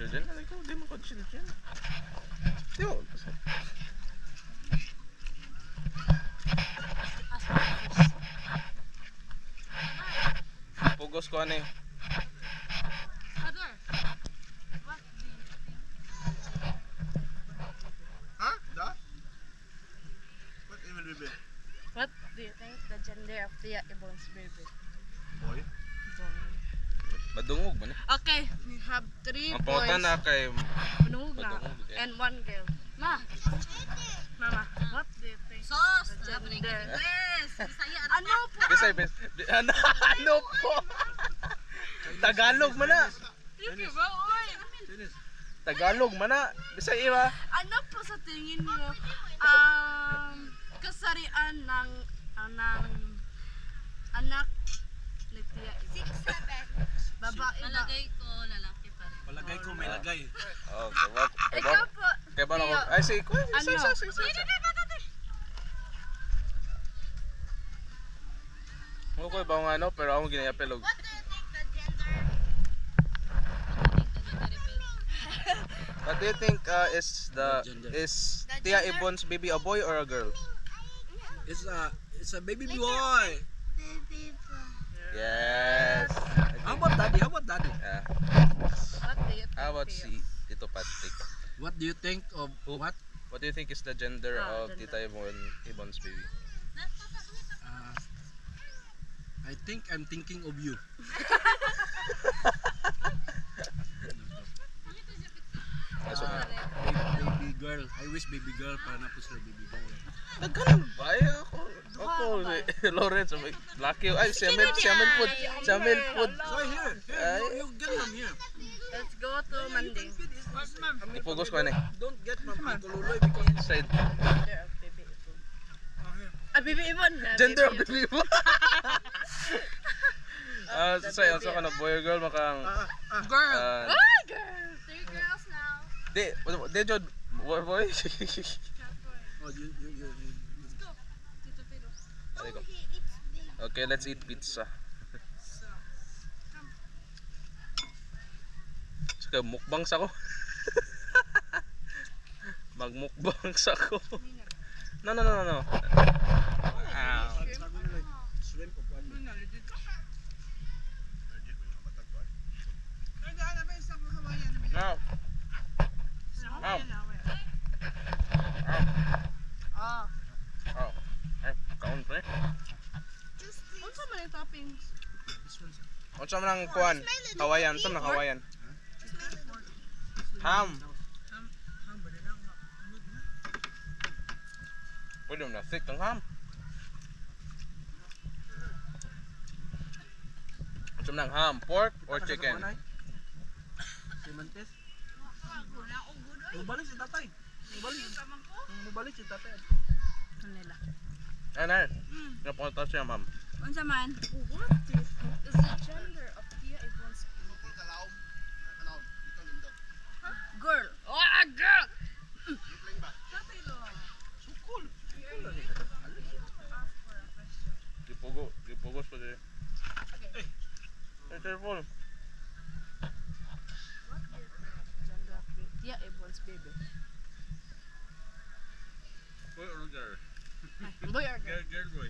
children. Ikaw, di mo ko children. Di mo. Pugos ko ano eh. Father, what do you think? Huh? Da? What will be? What do you think the gender of Tia Ibon's baby? Boy? Madungog man eh. Okay, we have 3 Ang boys. pangutan na kay Madungog na. Madungog, eh. And 1 girl. Mama, what do you think? Sos! The gender. Yes! Bisaya Ano po? Bisay, ano po? Tagalog man na. Sige ba, oy? Tagalog man na. Bisay iba. Ano po sa tingin mo kasarian ng anak ni Tia Ibon? 6'7". Babae ba? Malagay ko, lalaki pa rin. Palagay ko may lagay. Okay, what? Ikaw po. Kaya ba ako? Tia, Ay, sige ko. Ano? Okay ba nga ano? Pero ako ginayapilog. What do you think the gender? What do you think is Tia Ibon's baby a boy or a girl? It's a baby boy. Yes. How about daddy? How about daddy? Yeah. What do you think? How about Tia? si Tito Patrick? What do you think of what? What do you think is the gender of Gender. Tita Ibon's baby? I think I'm thinking of you. Kaso nga. Baby girl. I wish baby girl para na po sila baby boy. Nagkaroon ba? Ay, ako si Lawrence. Lucky. Ay, Siamel food. Siamel food. So here, you get from here. Let's go to Monday. Ipugos ko na eh. Don't get from Kululoy because Side. Gender of baby Ibon. Baby Ibon na. Gender of Baby the people. Sa ka na boy or girl makang girl. Ibon. Oh, girl! 3 girls now. Di jud boy. Oh, you. Tito Pedro. Ari ko. Okay, let's eat pizza. Saka mukbang sa ko. Magmukbang sa ko. No. Shrimp o kuwan. No. Ah. Kaon pre. Unsa man yung toppings? Unsa man ang kuan? Hawaiian, unsa man ang Hawaiian? Ham. Pwede mo na thick ang ham. Unsa man ang ham? Pork or chicken? Simantes. Mubalik si tatay. Mubalik si tatay. Kanila. Ano? Napunta siya, ma'am. Unsa man? What do you think is the gender of Tia Ibon's baby? Girl. Oh, girl! Dipugos pa din. Hey, careful. What do you think is the gender of Tia Ibon's baby? Boy or girl? Boy or girl? Girl boy.